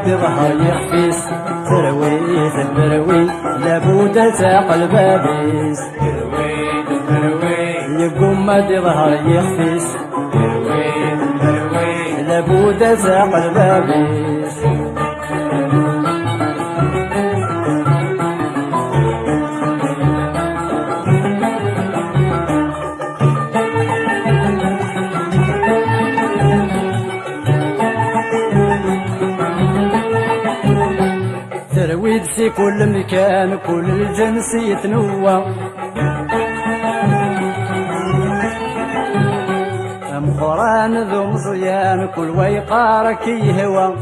ظهر يخفيس تروي تروي لابد تاق البابيس يقوم ظهر يخفيس لابد تاق البابيس ترويد في كل مكان كل الجنس يتنوى مخران ذو مصيان كل ويقارك يهوى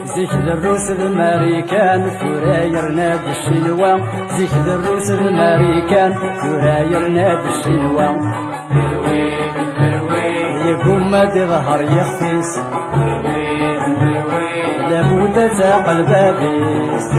زيك الروس الامريكان فراير نادي الشنوى زيك الروس الامريكان فراير نادي الشنوى يقوم ظهر يخفيس لابد تاق البابيس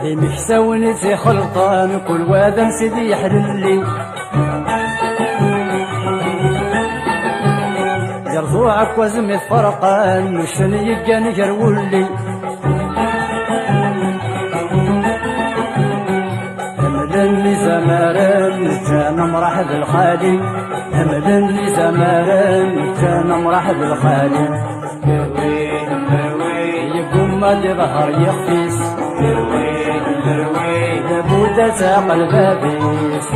لي محسوني في خلطان كل واذن سيدي يحللي يرفوعك وزمي الفرقان وشن يقان يرولي أمدن زمارن كان مرح بالخالي أمدن زمارن كان مرح بالخالي يقوم ظهر يخفيس لابد تاق البابيس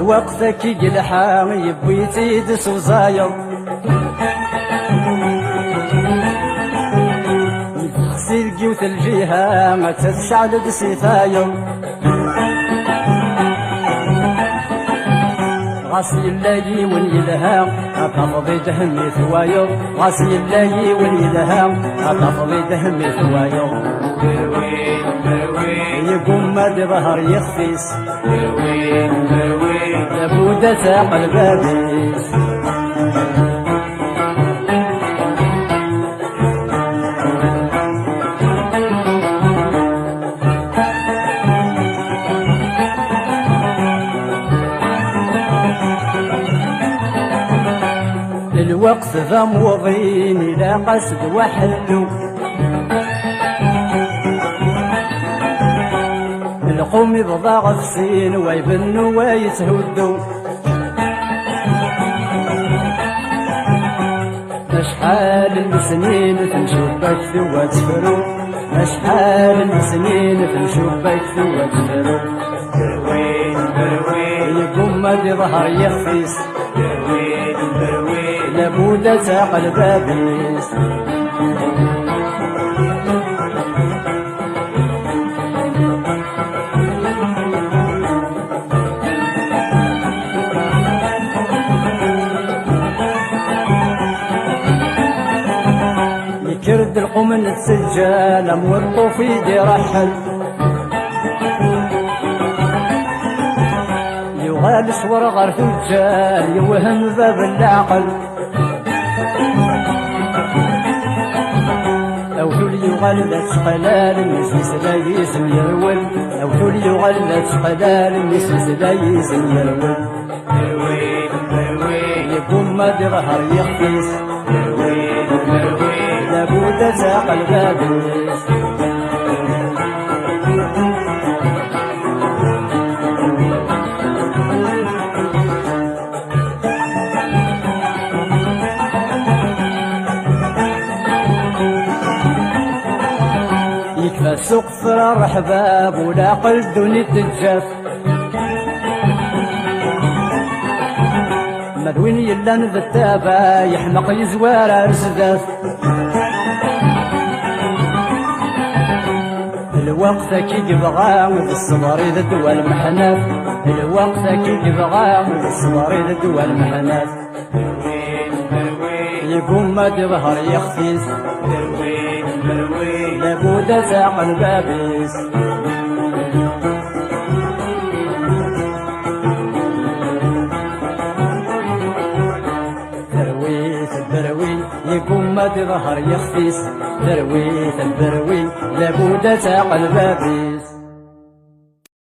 وقتك يلحام يبوي تيدس وزاير تغسل قيوت الجهة ما تتشعل بسفاير غاسي اللاي وين يلهام أتفضي دهمي ثواير غاسي اللاي وين يلهام أتفضي دهمي ثواير يقوم ظهر يخفيس لابد تاق البابيس الوقت ذا موضين إلى قصد وحلو القوم بضاغ السين ويبنوا ويتهدوا مشحال السنين تنشبك ثوى تفرو مشحال السنين تنشبك ثوى تفرو يقوم ظهر يخفيس لابد تاق البابيس يكرد القوم السجال موطو في دي رحل يغال صور غرف الجال يوهم باب العقل أو ثل يغال لا تقلال مسيس لا يسم يرول أو ثل يغال لا تقلال مسيس لا يسم يرول يقوم ظهر يخفيس لابد تاق البابيس يكفى السوق فرار حباب ولا قلب دوني تتجاف مدوين يلا نذتابا يحمق يزوار رسداف الوقت كي يبغى بالصبر يذدوى المحنات، الوقت كي يبغى بالصبر يذدوى المحنات. يقوم ما تظهر يخفيس لابد ساق البابيس. البروي يقوم ما تظهر يخفيس، ترويت البروي لابد ساق البابيس.